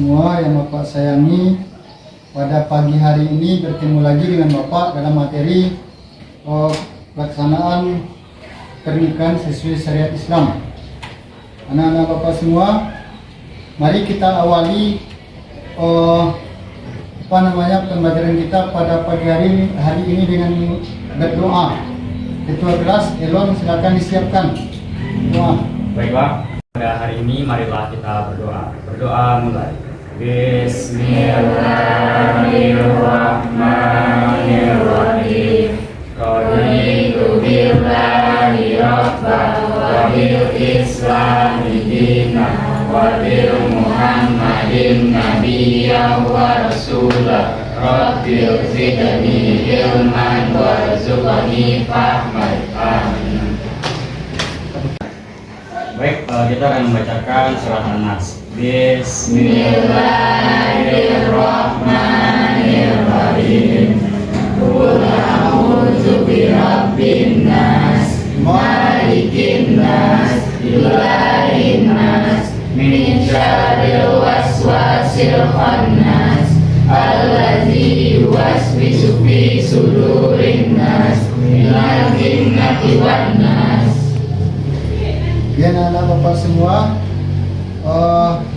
semua yang Bapak sayangi, pada pagi hari ini bertemu lagi dengan Bapak dalam materi pelaksanaan pernikahan sesuai syariat Islam. Anak-anak Bapak semua, mari kita awali pembelajaran kita pada pagi hari ini dengan berdoa. Ketua kelas Elon, silakan disiapkan doa. Baiklah, pada hari ini marilah kita berdoa. Berdoa mulai. Bismillahirrahmanirrahim. Raditu billahi rabban wa bil islami dinan wa bil muhammadin nabiyyan wa rasulah. Rabbil zidni ilman warzuqni fahman. Amin. Baik, kita akan membacakan surat An-Nas. Bismillahirrahmanirrahim. Qul a'udzu birabbin nas, malikin nas, ilahin nas, min syarril waswasil khannas, allazi yuwaswisu fi sudurin nas, minal jinnati wan nas. Ya, anak-anak Bapak semua,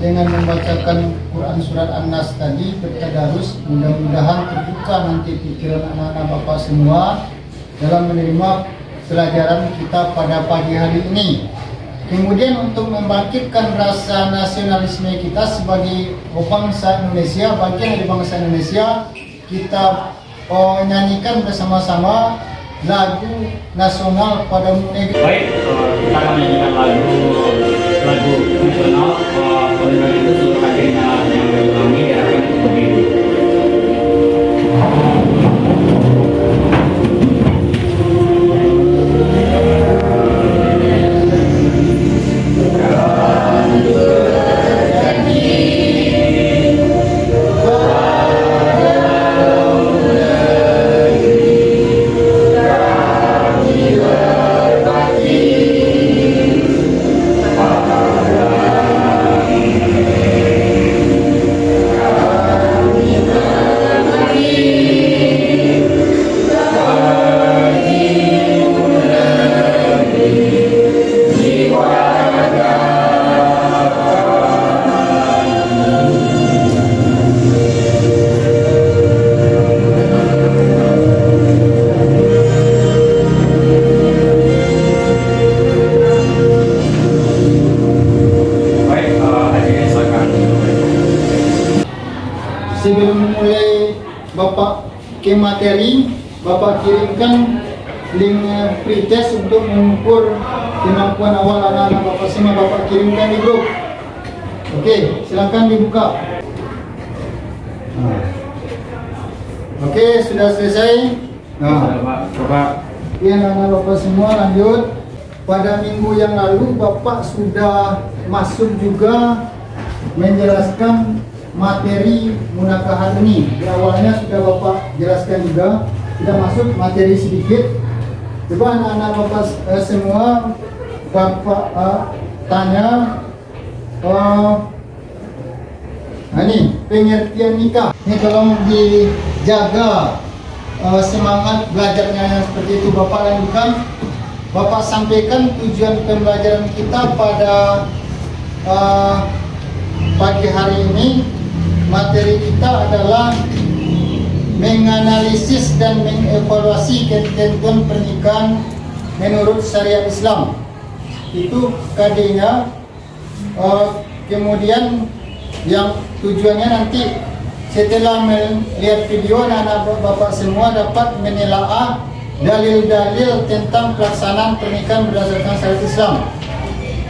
dengan membacakan Quran surat An-Nas tadi bertadarus, mudah-mudahan terbuka nanti pikiran anak-anak Bapak semua dalam menerima pelajaran kita pada pagi hari ini. Kemudian untuk membangkitkan rasa nasionalisme kita sebagai bangsa Indonesia, bagian dari bangsa Indonesia, kita nyanyikan bersama-sama lagu nasional pada negeri. Baik, kita akan menyanyikan lagu nasional. Pada itu seluruh hadirnya yang berulangi diarahkan untuk berdiri. Sebelum mulai Bapak ke materi, Bapak kirimkan link pretest untuk mengukur kemampuan awal anak-anak Bapak semua. Bapak kirimkan di grup. Oke, silakan dibuka. Oke, sudah selesai. Bapak. Ya, anak-anak Bapak semua, lanjut. Pada minggu yang lalu Bapak sudah masuk juga menjelaskan materi munakahat ini. Di awalnya sudah Bapak jelaskan juga. Kita masuk materi sedikit. Coba anak-anak Bapak semua, Bapak tanya ini pengertian nikah. Ini tolong dijaga semangat belajarnya seperti itu. Bapak lanjutkan. Bapak sampaikan tujuan pembelajaran kita pada pagi hari ini. Materi kita adalah menganalisis dan mengevaluasi ketentuan pernikahan menurut syariat Islam. Itu KD-nya. Kemudian yang tujuannya nanti setelah melihat video, anak-anak Bapak semua dapat menelaah dalil-dalil tentang pelaksanaan pernikahan berdasarkan syariat Islam.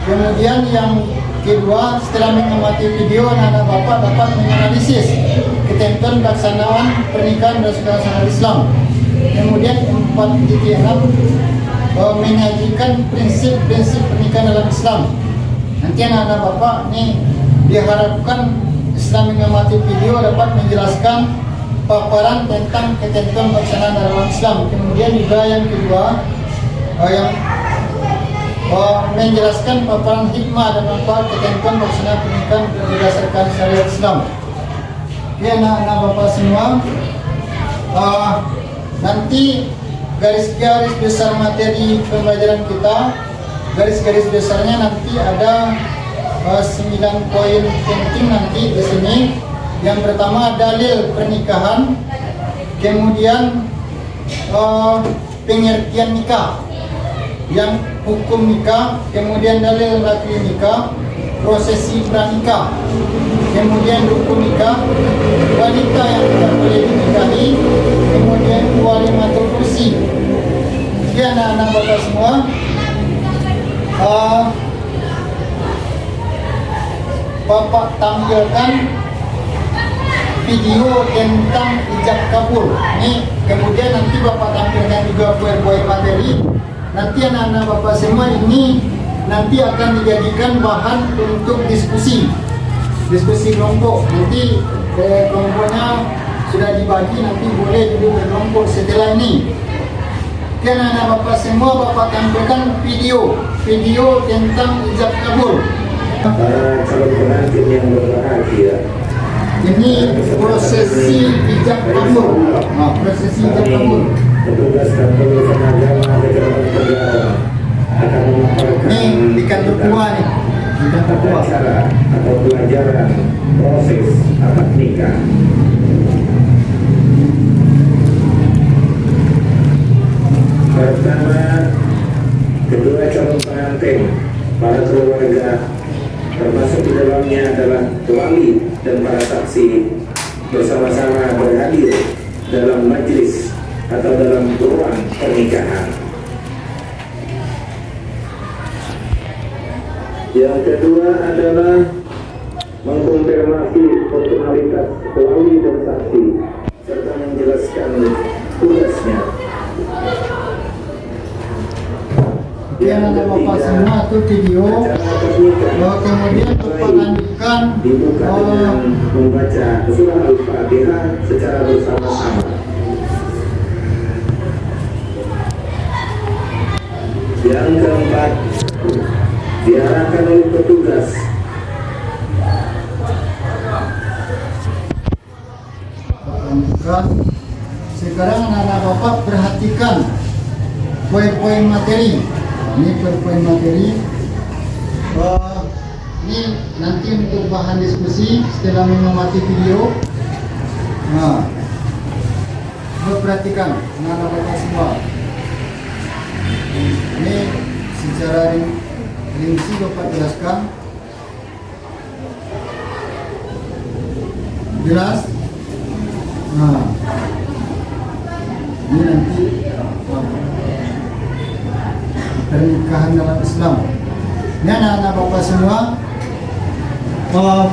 Kemudian yang kedua, setelah mengamati video, anak-anak Bapak dapat menganalisis ketentuan pelaksanaan pernikahan berdasarkan syariat Islam. Kemudian 4.6 menyajikan prinsip-prinsip pernikahan dalam Islam. Nanti anak-anak Bapak ini diharapkan setelah mengamati video dapat menjelaskan paparan tentang ketentuan pelaksanaan dalam Islam. Kemudian juga yang kedua, yang menjelaskan paparan hikmah dan manfaat ketentuan pelaksanaan pernikahan berdasarkan syariat Islam. Oke, anak-anak bapak semua, nanti garis-garis besar materi pembelajaran kita, garis-garis besarnya nanti ada 9 poin penting nanti di sini. Yang pertama dalil pernikahan, kemudian pengertian nikah, yang hukum nikah, kemudian dalil laki nikah, prosesi pranikah, kemudian rukun nikah, wanita yang tidak boleh dinikahi, kemudian walimatul kursi. Jadi anak-anak bapak semua, bapak tampilkan video tentang ijab kabul. Ini kemudian nanti bapak tampilkan juga poin-poin materi. Nanti anak-anak bapak semua ini nanti akan dijadikan bahan untuk diskusi kelompok. Nanti kelompoknya sudah dibagi, nanti boleh duduk berkelompok setelah ini. Oke, anak-anak bapak semua, bapak tampilkan video tentang ijab kabul. Para calon pengantin yang berbahagia, Ini prosesi ijab kabul. Prosesi ijab kabul. petugas dan penulisan agama Kecamatan Tenggara akan memaparkan Ini di kantor tua nih. Di kantor tua. acara atau pelajaran proses akad nikah. Pertama, kedua calon pengantin, para keluarga, termasuk di dalamnya adalah wali dan para saksi, bersama-sama berhadir dalam majelis atau dalam ruang pernikahan. Yang kedua adalah mengkonfirmasi personalitas wali dan saksi serta menjelaskan tugasnya. Oke, anak-anak bapak semua, itu video. Kemudian bapak lanjutkan dibuka dengan membaca surah Al-Fatihah secara bersama-sama. Yang keempat, diarahkan oleh petugas Sekarang anak-anak bapak perhatikan poin-poin materi. Ini poin materi. Ini nanti untuk bahan diskusi setelah mengamati video. Nah, perhatikan anak-anak bapak semua. Ini secara rinci bapak jelaskan. Jelas? Nah, ini nanti pernikahan dalam Islam. Ini anak-anak bapak semua,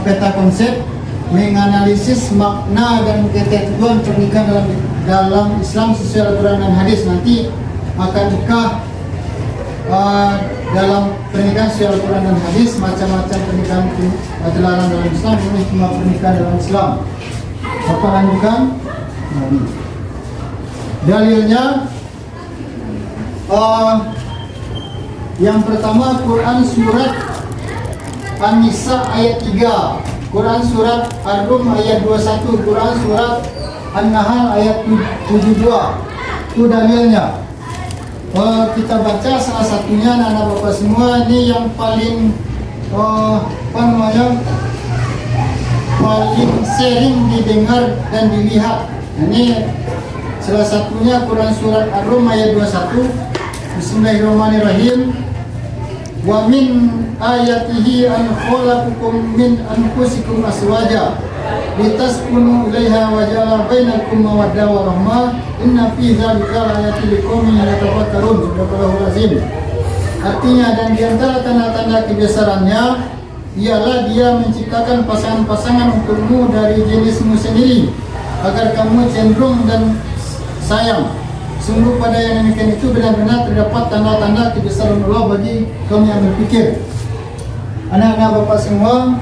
peta konsep menganalisis makna dan ketentuan pernikahan dalam Islam sesuai Al-Quran dan hadis. Nanti akan nikah dalam pernikahan sesuai Al-Quran dan hadis, macam-macam pernikahan terlarang dalam Islam, ini cuma pernikahan dalam Islam. Bapak lanjutkan. Nah, ini dalilnya. Yang pertama, Quran surat An-Nisa ayat 3, Quran surat Ar-Rum ayat 21, Quran surat An-Nahl ayat 72. Itu dalilnya. Kita baca salah satunya, anak-anak bapak semua. Ini yang paling paling sering didengar dan dilihat. Ini salah satunya Quran surat Ar-Rum ayat 21. Bismillahirrahmanirrahim. Wa min ayatihi an khalaqakum min anfusikum azwaja litaskunu ilaiha wa ja'ala bainakum mawaddah wa rahmah inna fi dzalika laayatin liqaumin yatafakkarun. Subhanallahul azim. Artinya, dan di antara tanda-tanda kebesarannya ialah Dia menciptakan pasangan-pasangan untukmu dari jenismu sendiri agar kamu cenderung dan sayang. Sungguh pada yang demikian itu benar-benar terdapat tanda-tanda kebesaran Allah bagi kaum yang berpikir. Anak-anak bapak semua,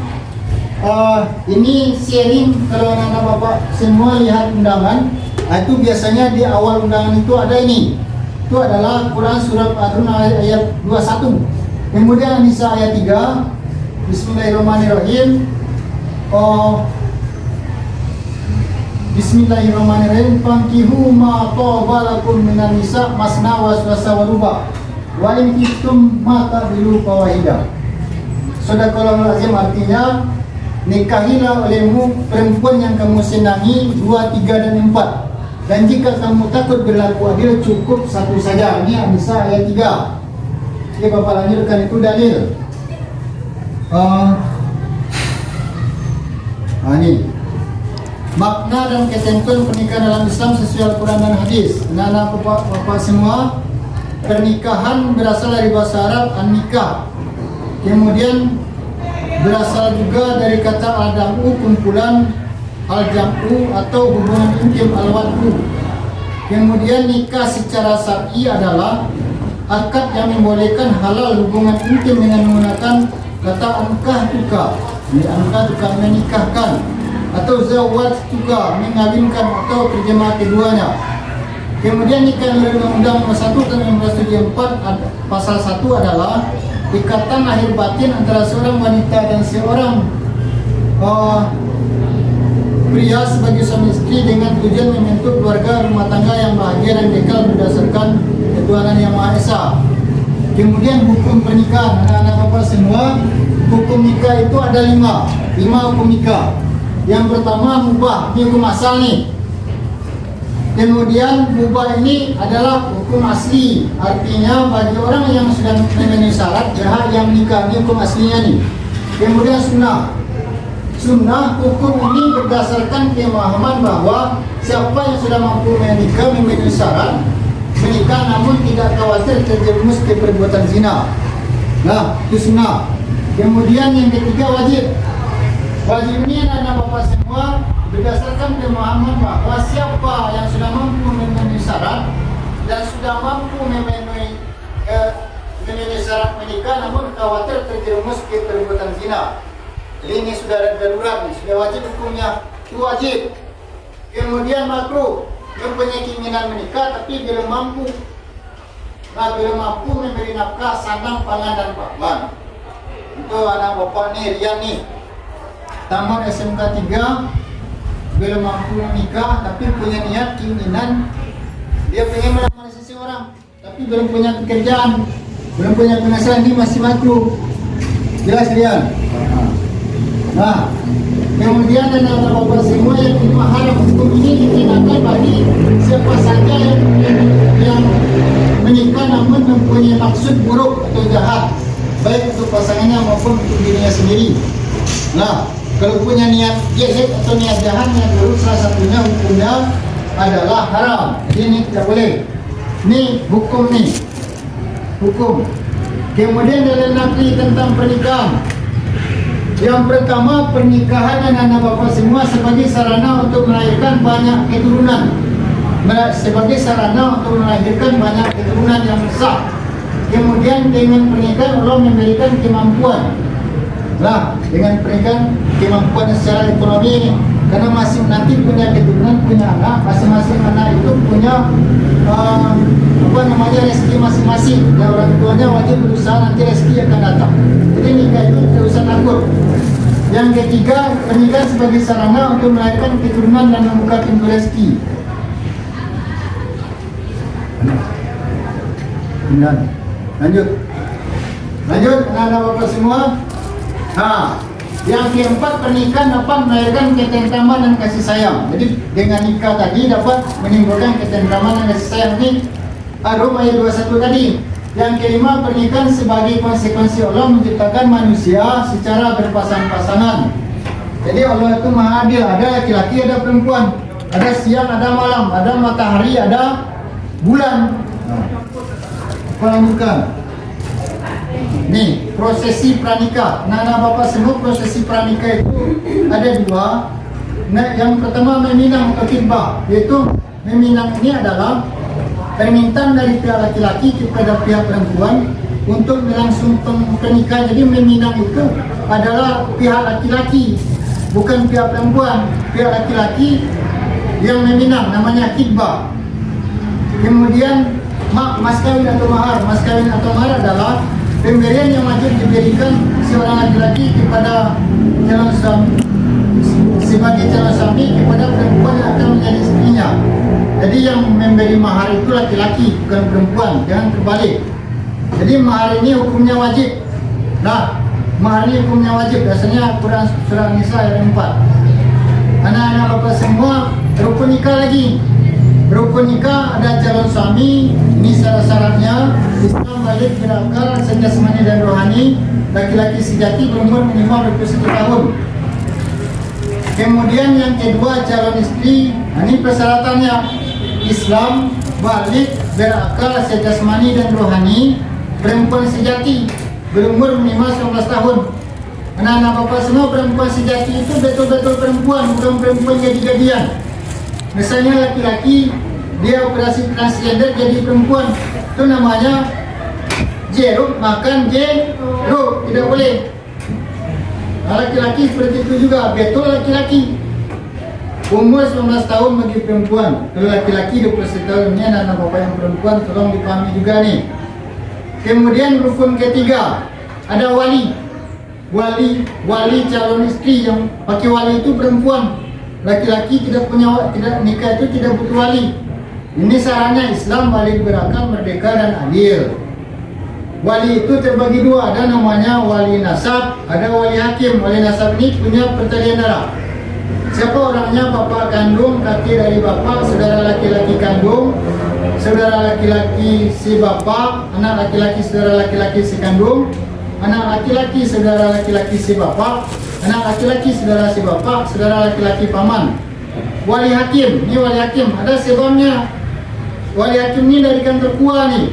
ini sharing. Kalau anak-anak bapak semua lihat undangan, itu biasanya di awal undangan itu ada ini. Itu adalah Quran surat Ar-Rum ayat 21. Kemudian An-Nisa ayat 3. Bismillahirrahmanirrahim. Bismillahirrahmanirrahim. Fankihu ma tawbalakum minan nisa masna wa thulatha wa ruba. Wa in khiftum ma ta'dilu fawahida. Sadaqallahul azim, artinya nikahilah olehmu perempuan yang kamu senangi 2, 3 dan 4. Dan jika kamu takut berlaku adil, cukup satu saja. Ini An-Nisa ayat 3. Oke, Bapak lanjutkan, itu dalil. Ini makna dan ketentuan pernikahan dalam Islam sesuai Al-Quran dan hadis. Anak-anak bapak semua, pernikahan berasal dari bahasa Arab an-nikah. Kemudian berasal juga dari kata al-jam'u, kumpulan, al-jam'u atau hubungan intim, al-wad'u. Kemudian nikah secara syar'i adalah akad yang membolehkan halal hubungan intim dengan menggunakan kata angkah tuka. Angkah tuka menikahkan, atau zawaj tuka mengawinkan, atau terjemah keduanya. Kemudian nikah oleh Undang-Undang Nomor 1 Tahun 1974 Pasal 1 adalah ikatan lahir batin antara seorang wanita dan seorang pria sebagai suami istri dengan tujuan membentuk keluarga rumah tangga yang bahagia dan kekal berdasarkan ketuhanan Yang Maha Esa. Kemudian hukum pernikahan, anak-anak bapak semua, hukum nikah itu ada 5 hukum nikah. Yang pertama mubah, ini hukum asal nih. Kemudian mubah ini adalah hukum asli, artinya bagi orang yang sudah memenuhi syarat berhak yang menikah, ini hukum aslinya nih. Kemudian sunnah, hukum ini berdasarkan pemahaman bahwa siapa yang sudah mampu menikah memenuhi syarat menikah namun tidak khawatir terjerumus ke perbuatan zina. Nah, itu sunnah. Kemudian yang ketiga wajib. Wajib ini anak bapak semua berdasarkan pemahaman bahwa siapa yang sudah mampu memenuhi syarat dan sudah mampu memenuhi syarat menikah namun khawatir terjerumus ke perbuatan zina. Jadi ini sudah darurat, sudah wajib hukumnya, itu wajib. Kemudian makruh, mempunyai keinginan menikah tapi belum mampu. Belum mampu memberi nafkah, sandang, pangan dan pakaian. Itu anak bapak nih, Rian nih, tamat SMK 3, belum mampu menikah tapi punya niat, keinginan, dia pengen melamar seseorang tapi belum punya pekerjaan, belum punya penghasilan, ini masih makruh. Jelas Rian? Nah, kemudian anak bapak semua yang memahami hukum ini dikenakan bagi siapa saja yang menikah namun mempunyai maksud buruk atau jahat, baik untuk pasangannya maupun untuk dirinya sendiri. Nah, kalau punya niat jelek atau niat jahat, yang buruk, salah satunya hukumnya adalah haram. Jadi ini tidak boleh. Ini hukum nih, hukum. Kemudian dalam nakli tentang pernikahan. Yang pertama, pernikahan anak-anak bapak semua sebagai sarana untuk melahirkan banyak keturunan. Sebagai sarana untuk melahirkan banyak keturunan yang besar. Kemudian dengan pernikahan Allah memberikan kemampuan. Nah, dengan pernikahan kemampuan secara ekonomi, karena masing nanti punya keturunan, punya anak, masing-masing anak itu punya rezeki masing-masing. Dan orang tuanya wajib berusaha, nanti rezeki akan datang. Jadi nikah itu tidak usah takut. Yang ketiga, pernikahan sebagai sarana untuk melahirkan keturunan dan membuka pintu rezeki. Lanjut, anak-anak bapak semua. Nah, yang keempat, pernikahan dapat melahirkan ketentraman dan kasih sayang. Jadi dengan nikah tadi dapat menimbulkan ketentraman dan kasih sayang. Ini Ar-Rum ayat 21 tadi. Yang kelima, pernikahan sebagai konsekuensi Allah menciptakan manusia secara berpasang-pasangan. Jadi Allah itu maha adil, ada laki-laki, ada perempuan, ada siang, ada malam, ada matahari, ada bulan. Lanjutkan. Nih, prosesi pranikah. Nah, bapak semua, prosesi pranikah itu ada 2. Nah, yang pertama meminang atau khitbah, yaitu meminang ini adalah permintaan dari pihak laki-laki kepada pihak perempuan untuk melangsungkan pernikahan. Jadi meminang itu adalah pihak laki-laki, bukan pihak perempuan. Pihak laki-laki yang meminang, namanya khitbah. Kemudian mas kawin atau mahar. Mas kawin atau mahar adalah pemberian yang wajib diberikan seorang laki-laki kepada calon suami sebagai calon suami kepada perempuan yang akan menjadi istrinya. Jadi yang memberi mahar itu laki-laki, bukan perempuan, jangan terbalik. Jadi mahar ini hukumnya wajib. Nah, mahar ini hukumnya wajib. Dasarnya Quran surah Nisa ayat 4. Anak-anak bapak semua, rukun nikah lagi. Rukun nikah ada calon suami, ini syarat-syaratnya. Islam balik berakal, jasmani dan rohani, laki-laki sejati berumur minimal 21 tahun. Kemudian yang kedua calon istri, ini persyaratannya Islam balik berakal, jasmani dan rohani, perempuan sejati berumur minimal 19 tahun. Anak-anak bapak semua, perempuan sejati itu betul-betul perempuan, bukan perempuan jadi-jadian. Misalnya laki-laki dia operasi transgender jadi perempuan, itu namanya jeruk makan jeruk, tidak boleh. Nah, laki-laki seperti itu juga, betul laki-laki umur 19 tahun bagi perempuan. Kalau laki-laki 21 tahun, ini anak bapak yang perempuan tolong dipahami juga nih. Kemudian rukun ketiga ada wali calon istri. Yang pakai wali itu perempuan, laki-laki tidak nikah itu tidak butuh wali. Ini syaratnya Islam balik berakal, merdeka dan adil. Wali itu terbagi dua, ada namanya wali nasab, ada wali hakim. Wali nasab ini punya pertalian darah. Siapa orangnya? Bapak kandung, kaki dari bapak, saudara laki-laki kandung, saudara laki-laki si bapak, anak laki-laki saudara laki-laki si kandung, anak laki-laki saudara laki-laki si bapak, anak laki-laki saudara si bapak, saudara laki-laki paman. Wali hakim, ini wali hakim, ada sebabnya. Wali hakim ini dari kantor KUA nih.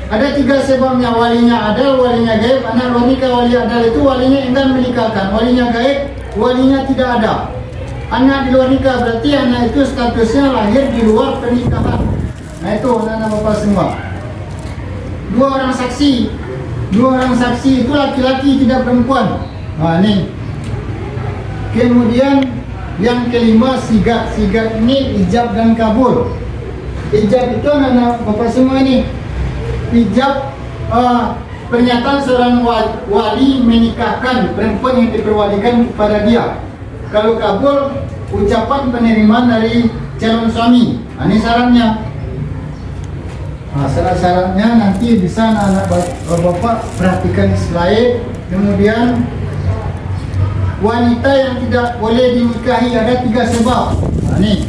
Ada 3 sebabnya, walinya adal, walinya gaib, anak nikah. Wali adal itu walinya enggan menikahkan, walinya gaib, walinya tidak ada. Anak di luar nikah berarti anak itu statusnya lahir di luar pernikahan. Nah itu anak-anak bapak semua. 2 orang saksi itu laki-laki tidak perempuan. Nah ini. Kemudian yang kelima sigat ini ijab dan kabul. Ijab itu anak-anak bapak semua ini. Ijab pernyataan seorang wali menikahkan perempuan yang diperwalikan kepada dia. Kalau kabul, ucapan penerimaan dari calon suami. Nah, ini syaratnya. Nah, syarat-syaratnya nanti bisa anak bapak perhatikan slide. Kemudian wanita yang tidak boleh dinikahi ada 3 sebab. Nah, ini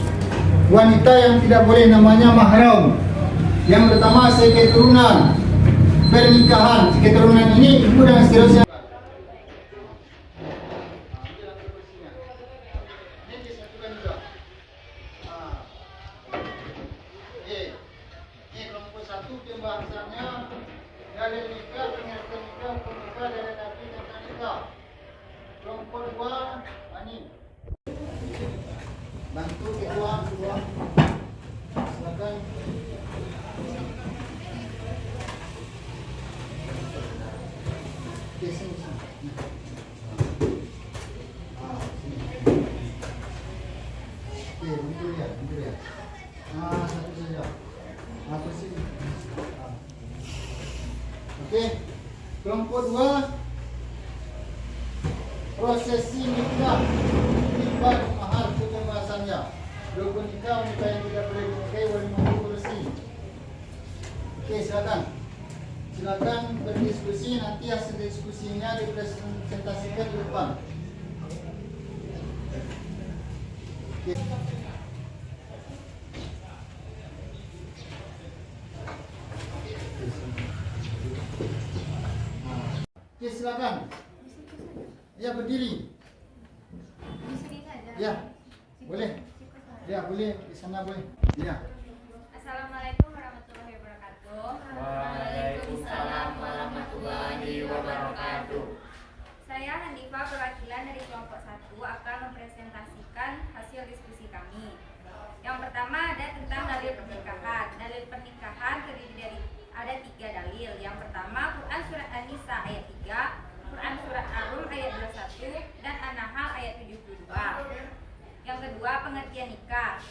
wanita yang tidak boleh namanya mahram. Yang pertama seketurunan, pernikahan, keturunan ini ibu dan seterusnya. Ini kelompok 1 pembahasannya dalil nikah, pengertian nikah, pembuka dari Nabi tentang nikah. Kelompok 2 ini bantu ketua, silakan. Oke, kelompok 2 prosesi nikah, nikah mahar itu pembahasannya. Rukun nikah, nikah yang tidak boleh dinikahi, walimah kursi. Oke, silakan berdiskusi, nanti hasil diskusinya dipresentasikan di depan. Oke. Oke, silakan. Ya, berdiri. Ya, boleh. Ya, boleh. Di sana boleh. Ya. Assalamualaikum warahmatullahi wabarakatuh. Waalaikumsalam warahmatullahi wabarakatuh. Saya Hanifah, perwakilan dari kelompok 1 akan mempresentasikan hasil diskusi kami. Yang pertama ada tentang dalil pernikahan. Dalil pernikahan terdiri dari ada 3 dalil. Yang pertama Quran surat An-Nisa ayat 3, Quran surat Ar-Rum ayat 21, dan An-Nahl ayat 72. Yang kedua pengertian nikah.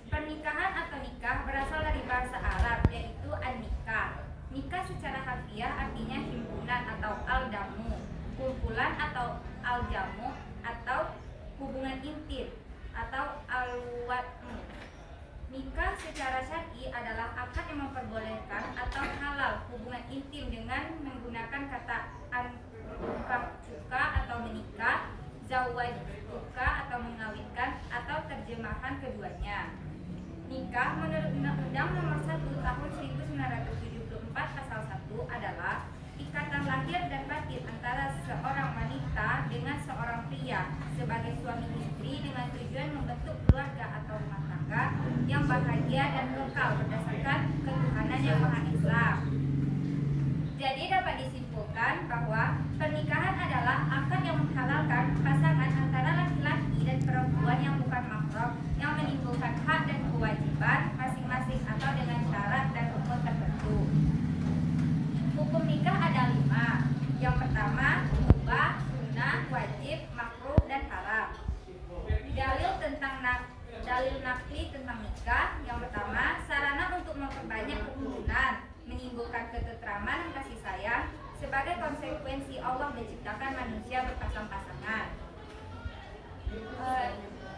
Pernikahan atau nikah berasal dari bahasa Arab yaitu an-nikah. Nikah secara harfiah artinya himpunan atau al-damu, kumpulan atau al-jamu, atau hubungan intim atau al-watmu. Nikah secara syar'i adalah akad yang memperbolehkan atau halal hubungan intim dengan menggunakan kata ankahtuka atau menikah, zawajtuka atau mengawinkan, atau terjemahan keduanya. Nikah menurut Undang-Undang Nomor 1 Tahun 1974 Pasal 1 adalah ikatan lahir dan batin antara seorang wanita dengan seorang pria sebagai suami istri dengan tujuan membentuk keluarga atau rumah tangga yang bahagia dan kekal berdasarkan ketuhanan yang Maha Esa. Jadi dapat disimpulkan bahwa pernikahan adalah akad yang menghalalkan pasangan antara laki-laki dan perempuan yang bukan mahram yang menimbulkan hak dan kewajiban masing-masing atau dengan syarat dan rukun tertentu. Hukum nikah ada 5. Yang pertama, mubah, sunnah, wajib, makruh, dan haram. Dalil nakli tentang nikah. Yang pertama, sarana untuk memperbanyak keturunan, menimbulkan ketentraman dan kasih sayang sebagai konsekuensi Allah menciptakan manusia berpasang-pasangan.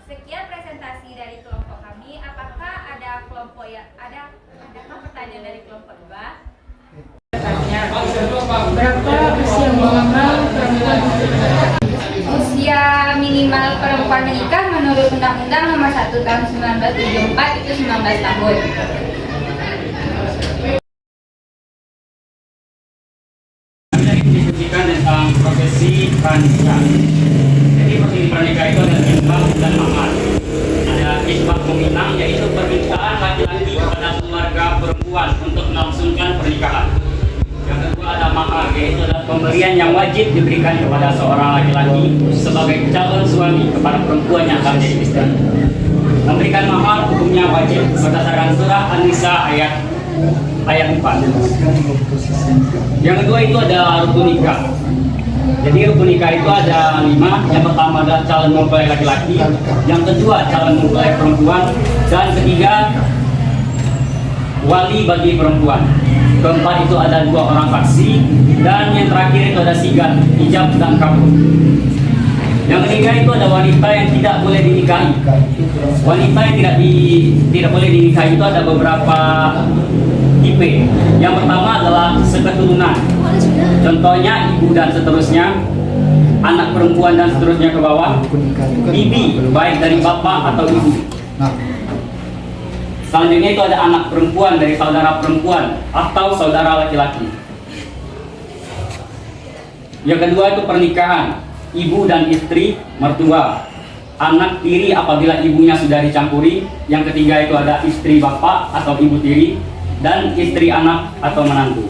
Sekian presentasi dari kelompok kami. Apakah ada kelompok yang adakah pertanyaan dari kelompok 2? Berapa usia minimal perempuan? Usia minimal perempuan menikah menurut Undang-Undang Nomor 1 Tahun 1974 itu 19 tahun. Didiskusikan tentang prosesi pernikahan. Jadi prosesi pernikahan itu ada isbah dan mahar. Ada isbah meminang, yaitu permintaan laki-laki kepada keluarga perempuan untuk melangsungkan pernikahan. Yang kedua ada mahar, yaitu adalah pemberian yang wajib diberikan kepada seorang laki-laki sebagai calon suami kepada perempuan yang akan menjadi istri. Memberikan mahar hukumnya wajib berdasarkan surah An-Nisa ayat 4. Yang kedua itu ada rukun nikah. Jadi rukun nikah itu ada 5. Yang pertama adalah calon mempelai laki-laki, yang kedua calon mempelai perempuan, dan ketiga wali bagi perempuan. Keempat itu ada 2 orang saksi, dan yang terakhir itu ada sigat, ijab, dan kabul. Yang ketiga itu ada wanita yang tidak boleh dinikahi. Wanita yang tidak boleh dinikahi itu ada beberapa tipe. Yang pertama adalah seketurunan. Contohnya ibu dan seterusnya, anak perempuan dan seterusnya ke bawah, bibi baik dari bapak atau ibu. Selanjutnya itu ada anak perempuan dari saudara perempuan atau saudara laki-laki. Yang kedua itu pernikahan, ibu dan istri, mertua, anak tiri apabila ibunya sudah dicampuri. Yang ketiga itu ada istri bapak atau ibu tiri, dan istri anak atau menantu.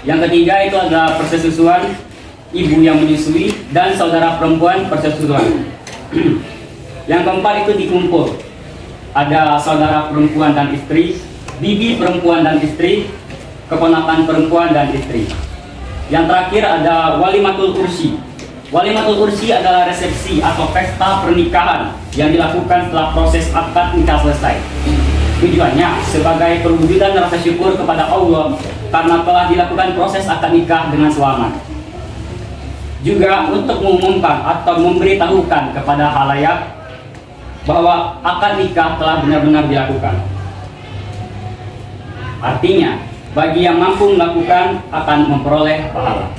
Yang ketiga itu ada persesusuan, ibu yang menyusui, dan saudara perempuan persesusuan. Yang keempat itu dikumpul. Ada saudara perempuan dan istri, bibi perempuan dan istri, keponakan perempuan dan istri. Yang terakhir ada walimatul ursi. Walimatul ursi adalah resepsi atau pesta pernikahan yang dilakukan setelah proses akad nikah selesai. Tujuannya sebagai perwujudan rasa syukur kepada Allah karena telah dilakukan proses akad nikah dengan selamat. Juga untuk mengumumkan atau memberitahukan kepada halayak bahwa akad nikah telah benar-benar dilakukan. Artinya, bagi yang mampu melakukan akan memperoleh pahala.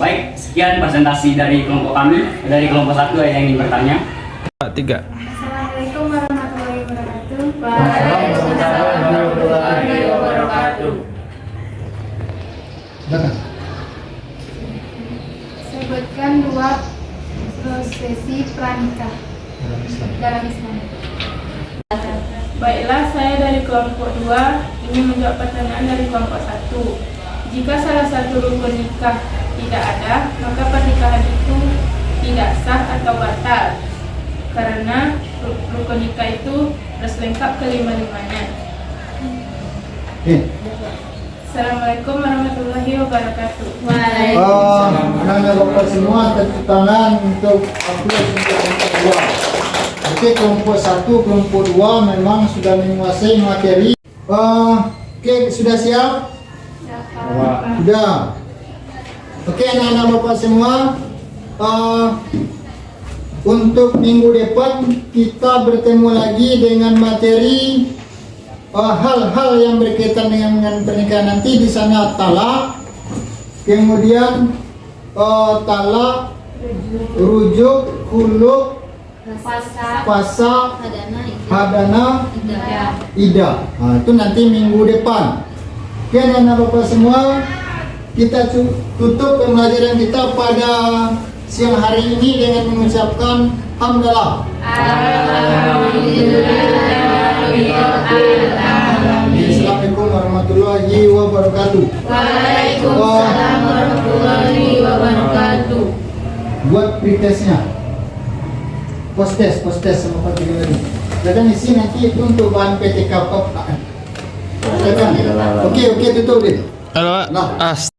Baik, sekian presentasi dari kelompok kami. Dari kelompok 1 ada yang ingin bertanya? 3. Assalamualaikum warahmatullahi wabarakatuh. Waalaikumsalam warahmatullahi wabarakatuh. Sebutkan 2 prosesi pranikah dalam Islam. Baiklah, saya dari kelompok 2 ingin menjawab pertanyaan dari kelompok 1. Jika salah satu rukun nikah tidak ada, maka pernikahan itu tidak sah atau batal, karena rukun nikah itu harus lengkap kelima-limanya. Assalamualaikum warahmatullahi wabarakatuh. Nanya bapak semua, tepuk tangan untuk aplaus untuk kelompok 2. Oke, kelompok 1, kelompok 2 memang sudah menguasai materi. Oke, sudah siap? Sudah. Oke anak-anak bapak semua, untuk minggu depan kita bertemu lagi dengan materi hal-hal yang berkaitan dengan pernikahan. Nanti di sana talak, kemudian talak, rujuk, huluk, fasa, hadana, ida. Nah, itu nanti minggu depan. Oke anak-anak bapak semua, kita tutup pembelajaran kita pada siang hari ini dengan mengucapkan hamdalah. Assalamualaikum warahmatullahi wabarakatuh. Waalaikumsalam warahmatullahi wabarakatuh. Buat pretestnya, post test sama Pak Tiga lagi. Kadang isi nanti itu untuk bahan PTK. Oke, tutup deh. Halo, Nah.